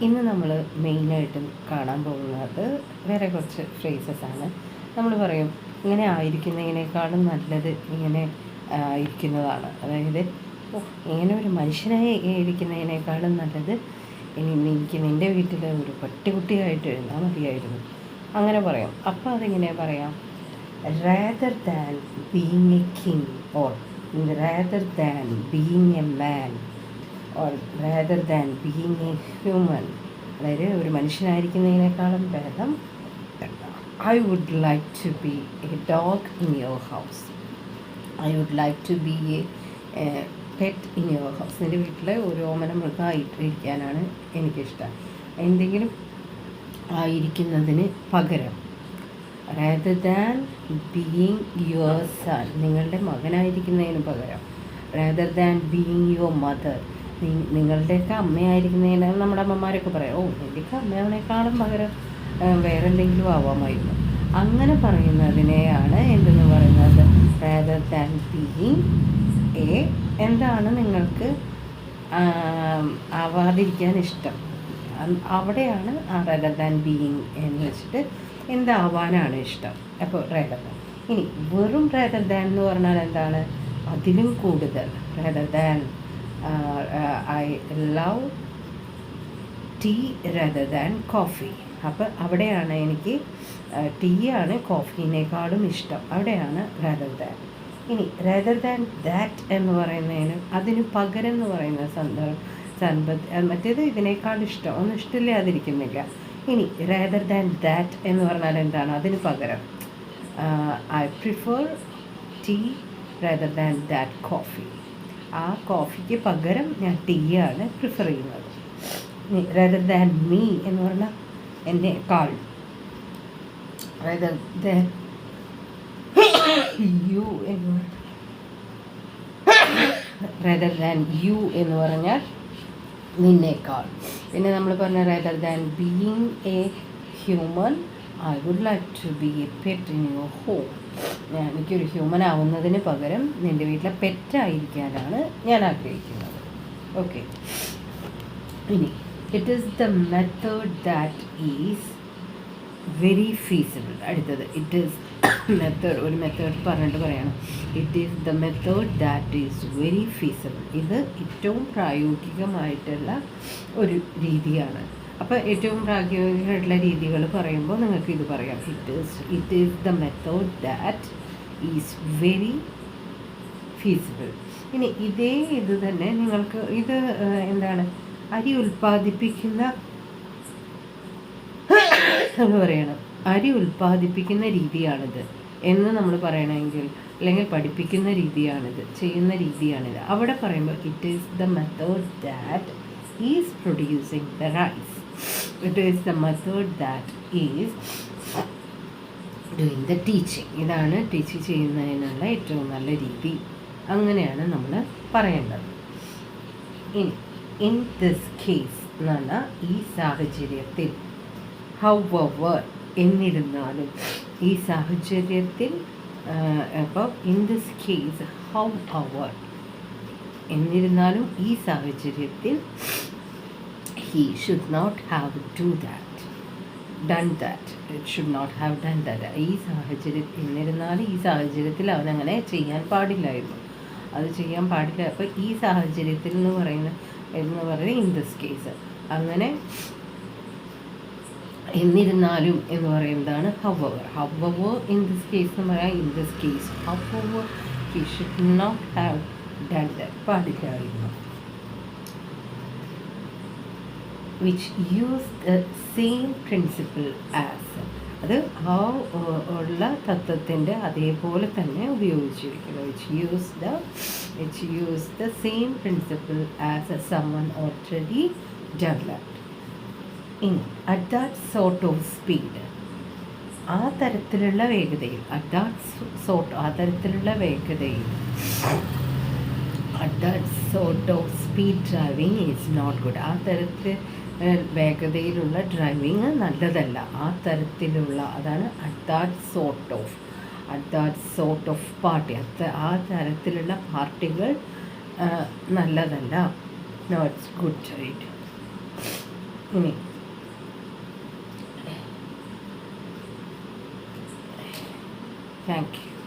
ഇന്ന് നമ്മൾ മെയിനായിട്ടും കാണാൻ പോകുന്നത് വേറെ കുറച്ച് ഫ്രേസസാണ്. നമ്മൾ പറയും ഇങ്ങനെ ആയിരിക്കുന്നതിനേക്കാളും നല്ലത് ഇങ്ങനെ ഇരിക്കുന്നതാണ്. അതായത് ഇങ്ങനെ ഒരു മനുഷ്യനായി ഇരിക്കുന്നതിനേക്കാളും നല്ലത് എനിക്ക് നിൻ്റെ വീട്ടിൽ ഒരു പട്ടിക്കുട്ടിയായിട്ട് എഴുതാൻ മതിയായിരുന്നു, അങ്ങനെ പറയാം. അപ്പോൾ അതെങ്ങനെ പറയാം? rather than being a king, or rather than being a man, or rather than being a human, അതായത് ഒരു മനുഷ്യനായിരിക്കുന്നതിനേക്കാളും ഭേദം I would like to be a dog in your house. I would like to be a pet in your house. നിൻ്റെ വീട്ടിലെ ഒരു ഓമന മൃഗമായിട്ട് ഇരിക്കാനാണ് എനിക്കിഷ്ടം. എന്തെങ്കിലും ആയിരിക്കുന്നതിന് പകരം, rather than being your son, നിങ്ങളുടെ മകനായിരിക്കുന്നതിന് പകരം, rather than being your mother, നിങ്ങളുടെയൊക്കെ അമ്മയായിരിക്കുന്നതിന് നമ്മുടെ അമ്മമാരൊക്കെ പറയാം, നിൻ്റെയൊക്കെ അമ്മേനേക്കാളും പകരം വേറെ എന്തെങ്കിലും ആവാമായിരുന്നു. അങ്ങനെ പറയുന്നതിനെയാണ് എന്തെന്ന് പറയുന്നത്? rather than being എന്താണ് നിങ്ങൾക്ക് ആവാതിരിക്കാൻ ഇഷ്ടം, അവിടെയാണ് rather than being എന്ന് വെച്ചിട്ട് എന്താവാനാണ് ഇഷ്ടം. അപ്പോൾ rather than. ഇനി വെറും rather than എന്ന് പറഞ്ഞാൽ എന്താണ്? അതിലും കൂടുതൽ. rather than I love tea rather than coffee. അപ്പോൾ അവിടെയാണ് എനിക്ക് ടീ ആണ് കോഫീനേക്കാളും ഇഷ്ടം, അവിടെയാണ് rather than. ഇനി rather than that എന്ന് പറയുന്നതിന് അതിന് പകരം എന്ന് പറയുന്ന സന്ദർഭം മറ്റേത് ഇതിനേക്കാൾ ഇഷ്ടം, ഒന്നും ഇഷ്ടമില്ലാതിരിക്കുന്നില്ല. ഇനി rather than that എന്ന് പറഞ്ഞാൽ എന്താണ്? അതിന് പകരം I prefer tea rather than that coffee. ആ കോഫിക്ക് പകരം ഞാൻ ടീ ആണ് പ്രിഫർ ചെയ്യുന്നത്. rather than me എന്ന് പറഞ്ഞാൽ എന്നേക്കാൾ, rather than you എന്ന് rather than you എന്ന് പറഞ്ഞാൽ നിന്നേക്കാൾ. പിന്നെ നമ്മൾ പറഞ്ഞ rather than being a human, I would like to be a pet in your home. എനിക്കൊരു ഹ്യൂമൻ ആവുന്നതിന് പകരം നിൻ്റെ വീട്ടിലെ പെറ്റായിരിക്കാനാണ് ഞാൻ ആഗ്രഹിക്കുന്നത്. ഓക്കെ. ഇനി it is the method that is very feasible. അടുത്തത് ഇറ്റ് ഈസ് മെത്തേഡ്, ഒരു മെത്തേഡ് പറഞ്ഞിട്ട് പറയണം. It is the method that is very feasible. ഇത് ഏറ്റവും പ്രായോഗികമായിട്ടുള്ള ഒരു രീതിയാണ്. അപ്പോൾ ഏറ്റവും പ്രായോഗികമായിട്ടുള്ള രീതികൾ പറയുമ്പോൾ നിങ്ങൾക്ക് ഇത് പറയാം. It is the method that is very feasible. ഇനി ഇതേ ഇത് തന്നെ നിങ്ങൾക്ക് ഇത് എന്താണ്? അരി ഉൽപ്പാദിപ്പിക്കുന്ന എന്ന് പറയണം. അരി ഉൽപ്പാദിപ്പിക്കുന്ന രീതിയാണിത് എന്ന് നമ്മൾ പറയണമെങ്കിൽ, അല്ലെങ്കിൽ പഠിപ്പിക്കുന്ന രീതിയാണിത്, ചെയ്യുന്ന രീതിയാണിത്. അവിടെ പറയുമ്പോൾ it is the method that is producing the rice. It is the method that is doing the teaching. ഇതാണ് ടീച്ച് ചെയ്യുന്നതിനുള്ള ഏറ്റവും നല്ല രീതി. അങ്ങനെയാണ് നമ്മൾ പറയേണ്ടത്. ഇനി ഇൻ ദിസ് കേസ് എന്ന് പറഞ്ഞാൽ ഈ സാഹചര്യത്തിൽ, ഹൗവർ എന്നിരുന്നാലും, ഈ സാഹചര്യത്തിൽ, അപ്പോൾ ഇൻ ദിസ് കേസ് ഹൗവർ എന്നിരുന്നാലും ഈ സാഹചര്യത്തിൽ he should not have done that. It should not have done that. ഈ സാഹചര്യത്തിൽ എന്നിരുന്നാലും ഈ സാഹചര്യത്തിൽ അവനങ്ങനെ ചെയ്യാൻ പാടില്ലായിരുന്നു, അത് ചെയ്യാൻ പാടില്ല. അപ്പോൾ ഈ സാഹചര്യത്തിൽ എന്ന് പറയുന്നത് ഇൻ ദിസ് കേസ്. അങ്ങനെ എന്നിരുന്നാലും എന്ന് പറയുന്നതാണ് ഹൗവർ ഇൻ ദിസ് കേസ് എന്ന് പറയാം. In this case however he should not have done that, പാടില്ലായിരുന്നു. which use the same principle as, അത് ആ ഉള്ള തത്വത്തിൻ്റെ അതേപോലെ തന്നെ ഉപയോഗിച്ചിരിക്കുന്നു. which use the same principle as someone already developed. in at that sort of speed, ആ തരത്തിലുള്ള വേഗതയിൽ, at that sort of speed driving is not good. ആ തരത്തിൽ വേഗതയിലുള്ള ഡ്രൈവിങ് നല്ലതല്ല. ആ തരത്തിലുള്ള, അതാണ് at that sort of party, ആ തരത്തിലുള്ള പാർട്ടികൾ നല്ലതല്ല. Notes good right. ഇനി താങ്ക് യു.